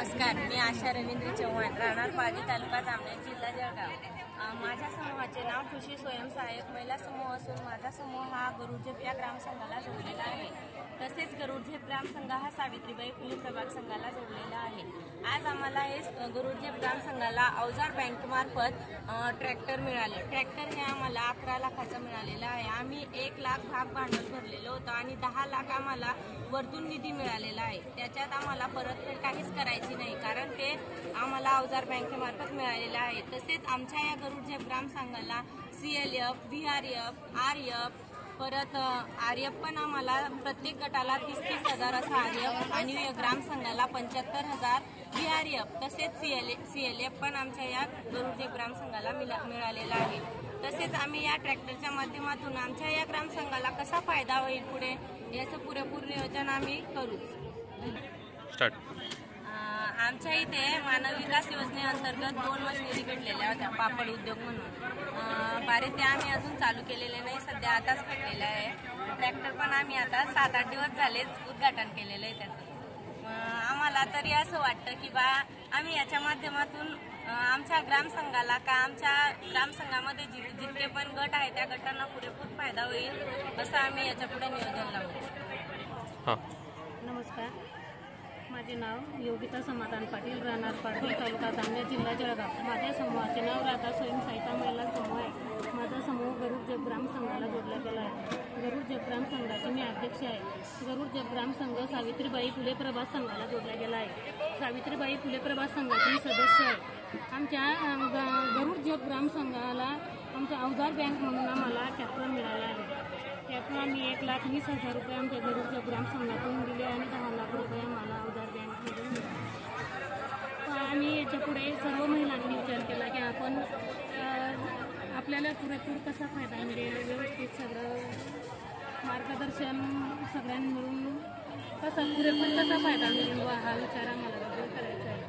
नमस्कार, मी आशा रवींद्र चव्हाण, राहणार पाजी, तालुका जामनेर, जिल्हा जळगाव। माझ्या समूहाचे नाव खुशी स्वयंसहायक महिला समूह असून माझा समूह हा गरुडझेप या ग्रामसंघाला जोडलेला आहे। तसेच गरुडझेप ग्रामसंघ हा सावित्रीबाई फुले प्रभाग संघाला जोडलेला आहे। आज आम्हाला हे गरुडझेप ग्रामसंघाला अवजार बँकेमार्फत ट्रॅक्टर मिळाले। ट्रॅक्टर हे आम्हाला 11 लाखाचा मिळालेला आहे। आम्ही 1 लाख भाग भांडवल भरलेलं होतं आणि 10 लाख आम्हाला वरतून निधी मिळालेला आहे। त्याच्यात आम्हाला परतफेड काहीच करायची नाही, कारण ते आम्हाला अवजार बँकेमार्फत मिळालेलं आहे। तसेच आमच्या या गरुडझेप ग्रामसंघाला CLF, VRF, RF परत RF पण आम्हाला प्रत्येक गटाला 30-30 हजार असा RF आणि ग्रामसंघाला 75,000 VRF तसेच CLF पण आमच्या या गरुडझेप ग्रामसंघाला मिळालेला आहे। तसेच आम्ही या ट्रॅक्टरच्या माध्यमातून आमच्या या ग्रामसंघाला कसा फायदा होईल पुढे याचं पुरेपूर नियोजन आम्ही करू। आमच्या इथे मानव विकास योजनेअंतर्गत 2 मशिनरी भेटलेल्या होत्या, पापड उद्योग म्हणून। बारे ते आम्ही अजून चालू केलेले नाही, सध्या आताच भेटलेलं आहे। ट्रॅक्टर पण आम्ही आता 7-8 दिवस झालेच उद्घाटन केलेलं आहे त्याचं। आम्हाला तरी असं वाटतं की आम्ही याच्या माध्यमातून आमच्या ग्रामसंघाला आमच्या ग्रामसंघामध्ये जितके पण गट आहेत त्या गटांना पुरेपूर फायदा होईल असं आम्ही याच्या पुढे नियोजन लावू। नमस्कार, माझे नाव योगिता समाधान पाटील, राहणार पाटील, तालुका जामनेर, जिल्हा जळगाव। माझ्या समूहाचे नाव राधा स्वयंसहायता महिला समूह आहे। माझा समूह गरुडझेप ग्रामसंघाला जोडला गेला आहे। गरुडझेप ग्रामसंघाचे मी अध्यक्ष आहे। गरुडझेप ग्रामसंघ सावित्रीबाई फुले प्रभाग संघाला जोडला गेला आहे। सावित्रीबाई फुले प्रभाग संघाचे मी सदस्य आहे। आमच्या गरुडझेप ग्रामसंघाला आमच्या अवजार बँक म्हणून आम्हाला ट्रॅक्टर मिळाला आहे। त्यातून आम्ही 1,20,000 रुपये आमच्या गरुडझेप ग्रामसंघातून दिले आणि 10 लाख रुपये आम्हाला अवजार बँकमधून मिळाले। आम्ही याच्या पुढे सर्व महिलांनी विचार केला की आपण आपल्याला पुरेपूर कसा फायदा मिळेल, व्यवस्थित सगळं मार्गदर्शन सगळ्यांनी मिळून पुरेपूर कसा फायदा मिळेल हा विचार आम्हाला करायचा आहे।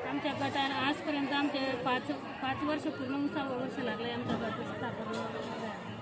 आमच्या गटाला आजपर्यंत आमचे 5 वर्ष पूर्ण 6वं वर्ष लागले आमच्या गट स्थापन।